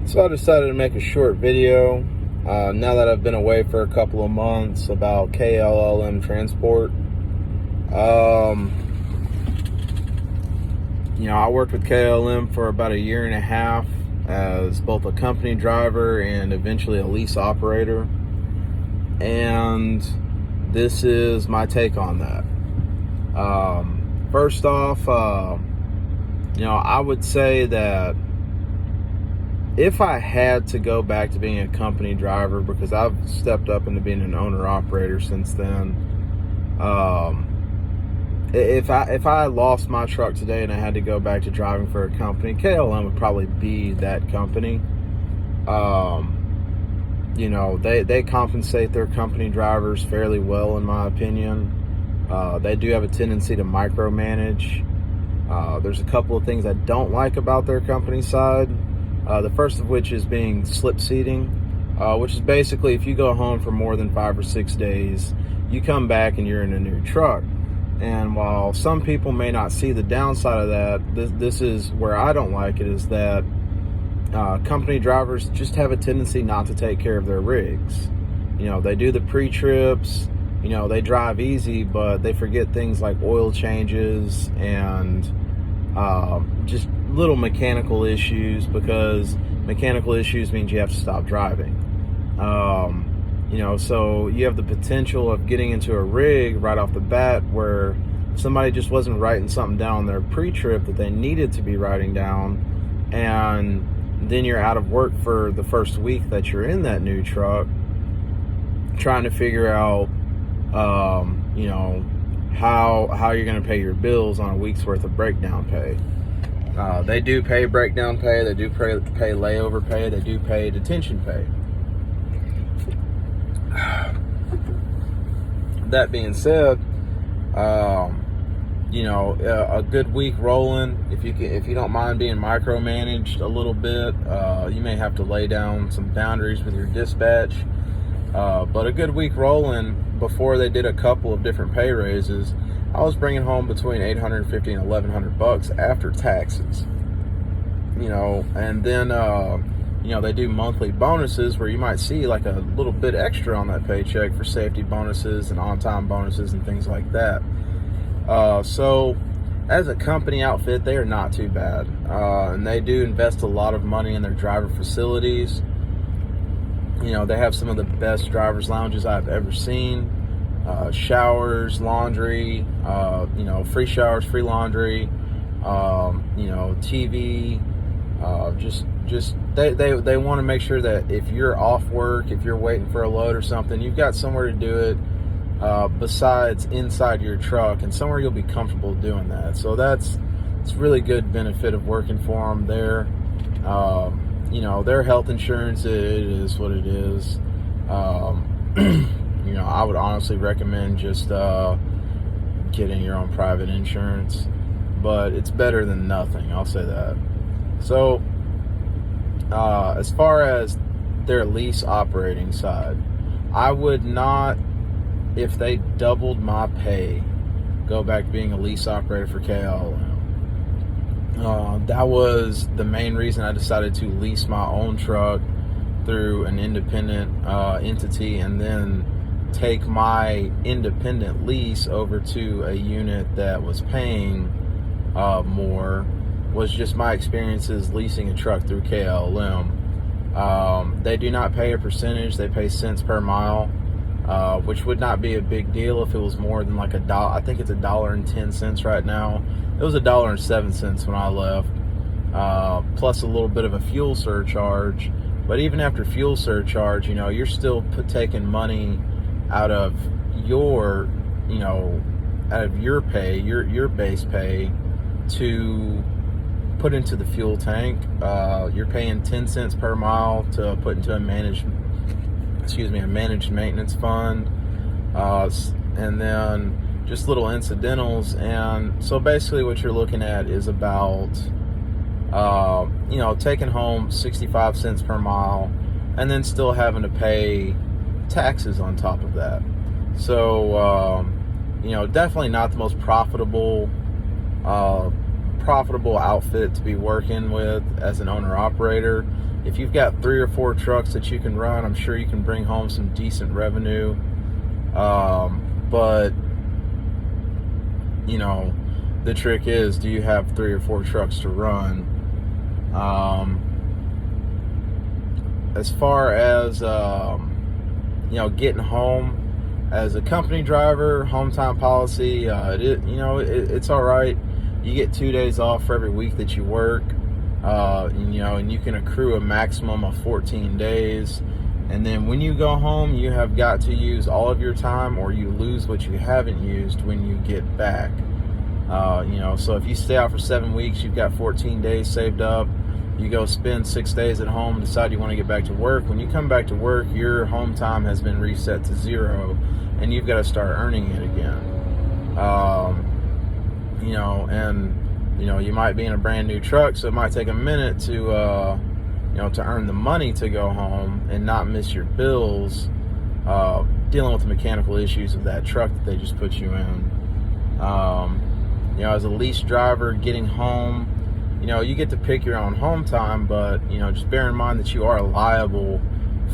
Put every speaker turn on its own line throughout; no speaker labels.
So I decided to make a short video now that I've been away for a couple of months about KLLM transport. I worked with KLM for about a year and a half as both a company driver and eventually a lease operator. And this is my take on that. First off, I would say that if I had to go back to being a company driver, because I've stepped up into being an owner-operator since then, if I lost my truck today and I had to go back to driving for a company, KLM would probably be that company. They compensate their company drivers fairly well, in my opinion. They do have a tendency to micromanage. There's a couple of things I don't like about their company side. The first of which is being slip seating, which is basically if you go home for more than 5 or 6 days, you come back and you're in a new truck. And while some people may not see the downside of that, this is where I don't like it, is that company drivers just have a tendency not to take care of their rigs. They do the pre-trips, they drive easy, but they forget things like oil changes and just little mechanical issues, because mechanical issues means you have to stop driving. So you have the potential of getting into a rig right off the bat where somebody just wasn't writing something down on their pre-trip that they needed to be writing down, and then you're out of work for the first week that you're in that new truck, trying to figure out how you're going to pay your bills on a week's worth of breakdown pay. They do pay breakdown pay, they do pay layover pay, they do pay detention pay. That being said, a good week rolling, if you don't mind being micromanaged a little bit, you may have to lay down some boundaries with your dispatch. But a good week rolling, before they did a couple of different pay raises, I was bringing home between $850 and $1,100 after taxes. And then they do monthly bonuses where you might see like a little bit extra on that paycheck for safety bonuses and on-time bonuses and things like that. So as a company outfit, they are not too bad. And they do invest a lot of money in their driver facilities. They have some of the best driver's lounges I've ever seen. Showers, laundry, free showers, free laundry, TV, they want to make sure that if you're off work, if you're waiting for a load or something, you've got somewhere to do it besides inside your truck, and somewhere you'll be comfortable doing that. So it's really good benefit of working for them there. Their health insurance, it is what it is. I would honestly recommend just getting your own private insurance, but it's better than nothing, I'll say that. So as far as their lease operating side, I would not, if they doubled my pay, go back to being a lease operator for KLLM. That was the main reason I decided to lease my own truck through an independent entity, and then take my independent lease over to a unit that was paying more. Was just my experiences leasing a truck through KLLM. They do not pay a percentage, they pay cents per mile, which would not be a big deal if it was more than like $1. I think it's $1.10 right now. It was $1.07 when I left, plus a little bit of a fuel surcharge. But even after fuel surcharge, you're still taking money out of your pay, your base pay, to put into the fuel tank. You're paying 10 cents per mile to put into a managed maintenance fund, and then just little incidentals. And so basically what you're looking at is about taking home 65 cents per mile, and then still having to pay taxes on top of that. So definitely not the most profitable outfit to be working with as an owner operator. if you've got 3 or 4 trucks that you can run, I'm sure you can bring home some decent revenue. But the trick is, do you have 3 or 4 trucks to run? As far as getting home as a company driver, home time policy, it's all right. You get 2 days off for every week that you work, and you can accrue a maximum of 14 days. And then when you go home, you have got to use all of your time, or you lose what you haven't used when you get back. So if you stay out for 7 weeks, you've got 14 days saved up. You go spend 6 days at home, decide you want to get back to work. When you come back to work, your home time has been reset to 0, and you've got to start earning it again. You might be in a brand new truck, so it might take a minute to earn the money to go home and not miss your bills, dealing with the mechanical issues of that truck that they just put you in. As a lease driver, getting home, you get to pick your own home time, but, just bear in mind that you are liable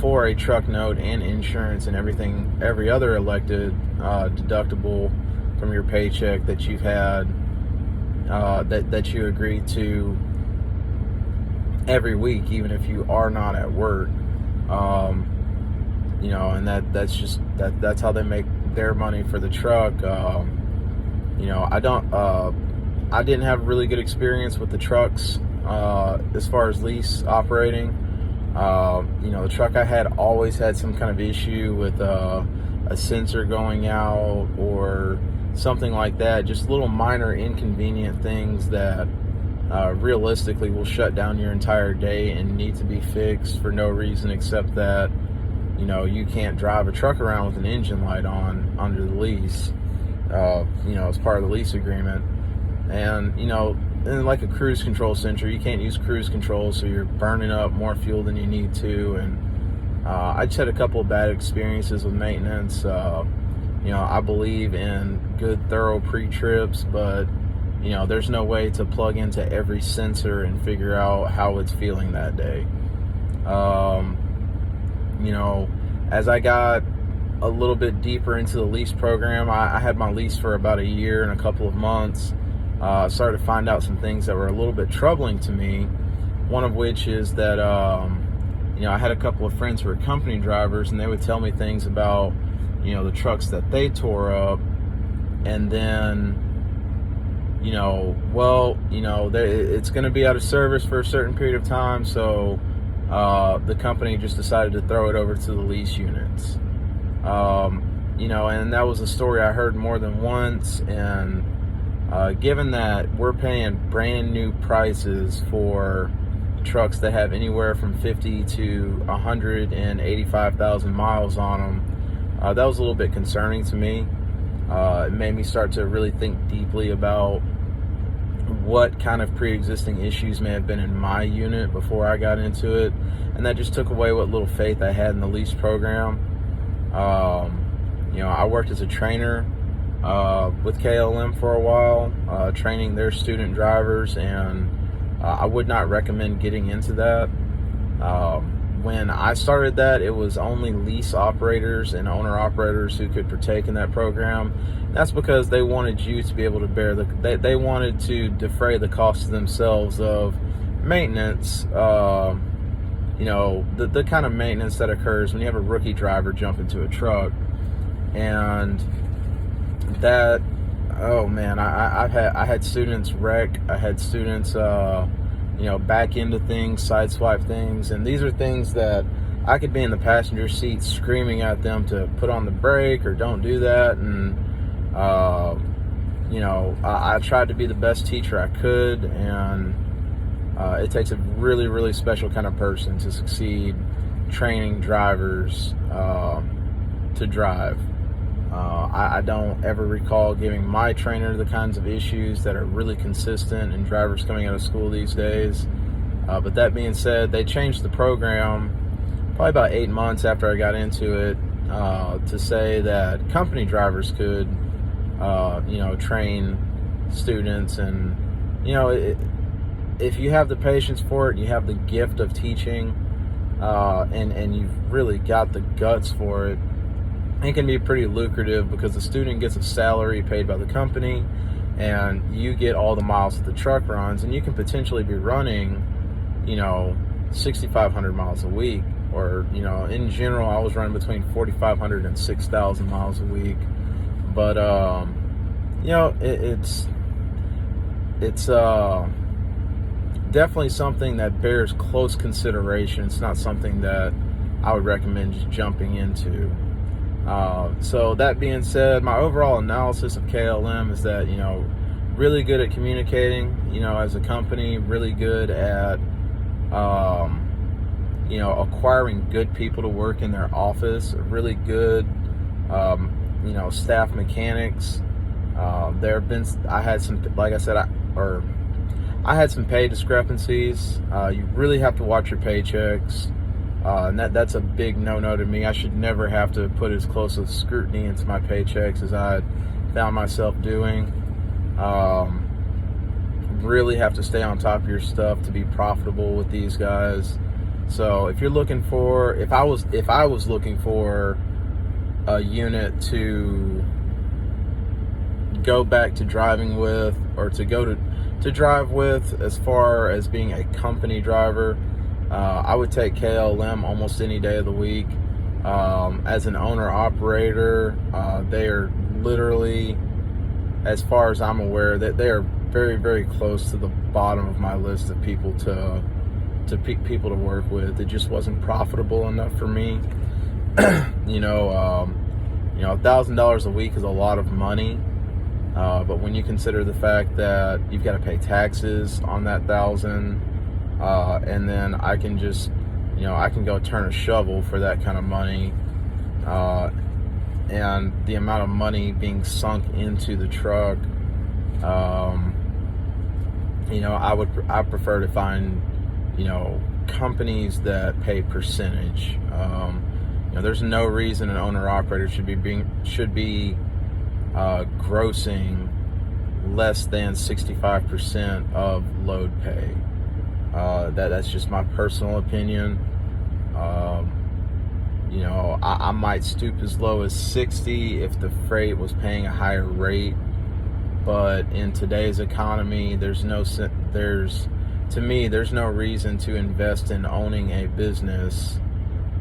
for a truck note and insurance and every other elected deductible from your paycheck that you've had, that you agree to every week, even if you are not at work. And that's how they make their money for the truck. I didn't have a really good experience with the trucks as far as lease operating. The truck I had always had some kind of issue with a sensor going out or something like that. Just little minor inconvenient things that realistically will shut down your entire day and need to be fixed for no reason except that you can't drive a truck around with an engine light on under the lease, as part of the lease agreement. And like a cruise control sensor, you can't use cruise control, so you're burning up more fuel than you need to. And I just had a couple of bad experiences with maintenance. I believe in good, thorough pre-trips, but there's no way to plug into every sensor and figure out how it's feeling that day. As I got a little bit deeper into the lease program, I had my lease for about a year and a couple of months. I started to find out some things that were a little bit troubling to me. One of which is that, I had a couple of friends who were company drivers, and they would tell me things about, the trucks that they tore up, and then, it's going to be out of service for a certain period of time, so the company just decided to throw it over to the lease units. And that was a story I heard more than once, and given that we're paying brand new prices for trucks that have anywhere from 50 to 185,000 miles on them, that was a little bit concerning to me. It made me start to really think deeply about what kind of pre-existing issues may have been in my unit before I got into it, and that just took away what little faith I had in the lease program. I worked as a trainer with KLLM for a while, training their student drivers, and I would not recommend getting into that. When I started that, it was only lease operators and owner operators who could partake in that program. That's because they wanted you to be able to bear they wanted to defray the cost to themselves of maintenance, the kind of maintenance that occurs when you have a rookie driver jump into a truck. And that, oh man, I had students wreck. I had students back into things, sideswipe things, and these are things that I could be in the passenger seat screaming at them to put on the brake or don't do that. And I tried to be the best teacher I could, and it takes a really, really special kind of person to succeed training drivers to drive. I don't ever recall giving my trainer the kinds of issues that are really consistent in drivers coming out of school these days. But that being said, they changed the program probably about 8 months after I got into it, to say that company drivers could, train students. And, if you have the patience for it, and you have the gift of teaching, and you've really got the guts for it, it can be pretty lucrative because the student gets a salary paid by the company, and you get all the miles that the truck runs, and you can potentially be running, 6,500 miles a week, or, in general, I was running between 4,500 and 6,000 miles a week. But, it's definitely something that bears close consideration. It's not something that I would recommend just jumping into. So that being said, my overall analysis of KLM is that, really good at communicating, as a company, really good at, acquiring good people to work in their office, really good, staff mechanics. I had some, like I said, I had some pay discrepancies. You really have to watch your paychecks. And that's a big no-no to me. I should never have to put as close of scrutiny into my paychecks as I found myself doing. Really have to stay on top of your stuff to be profitable with these guys. So if I was looking for a unit to go back to driving with, or to go to drive with, as far as being a company driver, I would take KLM almost any day of the week. As an owner-operator, they are literally, as far as I'm aware, that they are very, very close to the bottom of my list of people to people to work with. It just wasn't profitable enough for me. $1,000 a week is a lot of money, but when you consider the fact that you've got to pay taxes on that $1,000, and then I can just, I can go turn a shovel for that kind of money, and the amount of money being sunk into the truck, I prefer to find, companies that pay percentage. There's no reason an owner-operator should be grossing less than 65% of load pay. That's just my personal opinion. I might stoop as low as 60 if the freight was paying a higher rate, but in today's economy, there's no reason to invest in owning a business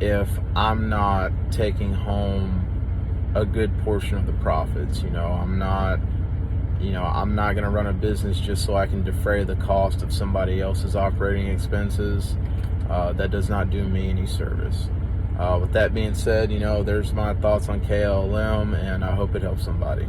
if I'm not taking home a good portion of the profits. I'm not going to run a business just so I can defray the cost of somebody else's operating expenses. That does not do me any service. With that being said, there's my thoughts on KLM, and I hope it helps somebody.